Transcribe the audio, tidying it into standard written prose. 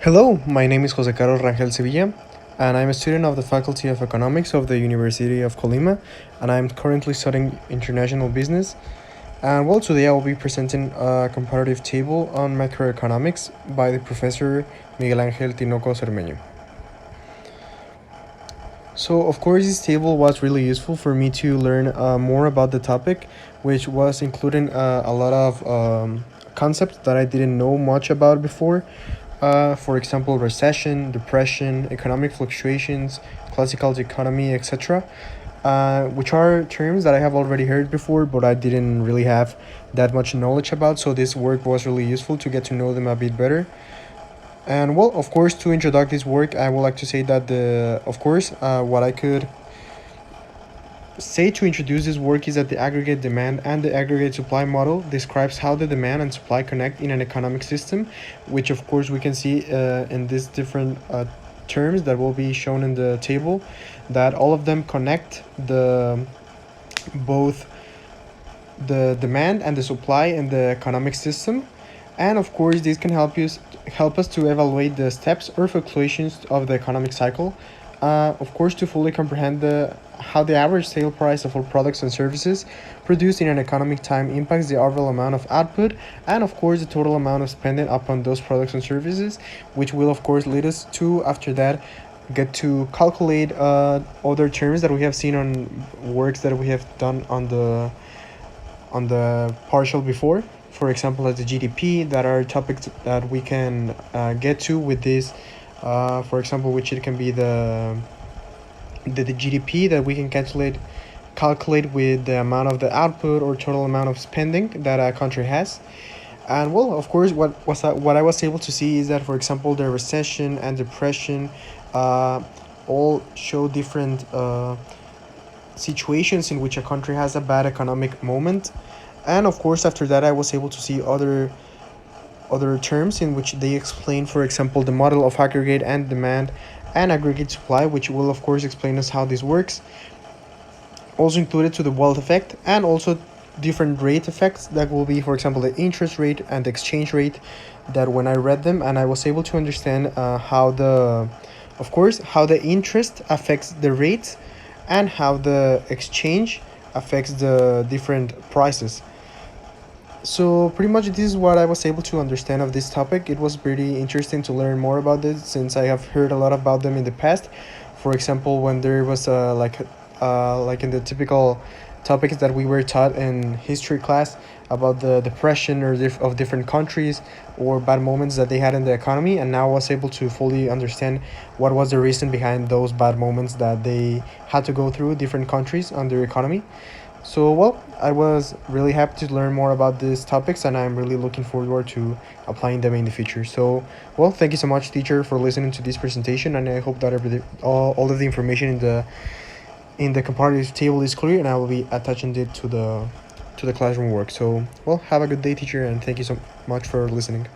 Hello, my name is Jose Carlos Rangel Sevilla, and I'm a student of the Faculty of Economics of the University of Colima, and I'm currently studying international business. And well, today I will be presenting a comparative table on macroeconomics by the professor Miguel Ángel Tinoco Cermeño. So, of course, this table was really useful for me to learn more about the topic, which was including a lot of concepts that I didn't know much about before. For example, recession, depression, economic fluctuations, classical economy, etc., which are terms that I have already heard before, but I didn't really have that much knowledge about. So this work was really useful to get to know them a bit better. And well, of course, to introduce this work, I would like to say that what I could say to introduce this work is that the aggregate demand and the aggregate supply model describes how the demand and supply connect in an economic system, which of course we can see in these different terms that will be shown in the table, that all of them connect both the demand and the supply in the economic system. And of course, this can help us to evaluate the steps or fluctuations of the economic cycle. Of course, to fully comprehend how the average sale price of all products and services produced in an economic time impacts the overall amount of output, and of course the total amount of spending upon those products and services, which will of course lead us to, after that, get to calculate other terms that we have seen on works that we have done on the partial before. For example, as the GDP, that are topics that we can get to with this. For example, which it can be the GDP that we can calculate with the amount of the output or total amount of spending that a country has. And well, of course, what I was able to see is that, for example, the recession and depression all show different situations in which a country has a bad economic moment. And of course, after that, I was able to see other terms in which they explain, for example, the model of aggregate and demand and aggregate supply, which will of course explain us how this works. Also included to the wealth effect, and also different rate effects that will be, for example, the interest rate and the exchange rate, that when I read them, and I was able to understand how the interest affects the rate and how the exchange affects the different prices. So pretty much this is what I was able to understand of this topic. It was pretty interesting to learn more about this, since I have heard a lot about them in the past. For example, when there was like in the typical topics that we were taught in history class about the depression of different countries or bad moments that they had in the economy, and now I was able to fully understand what was the reason behind those bad moments that they had to go through different countries on their economy. So, well, I was really happy to learn more about these topics, and I'm really looking forward to applying them in the future. So, well, thank you so much, teacher, for listening to this presentation, and I hope that all of the information in the comparative table is clear, and I will be attaching it to the classroom work. So, well, have a good day, teacher, and thank you so much for listening.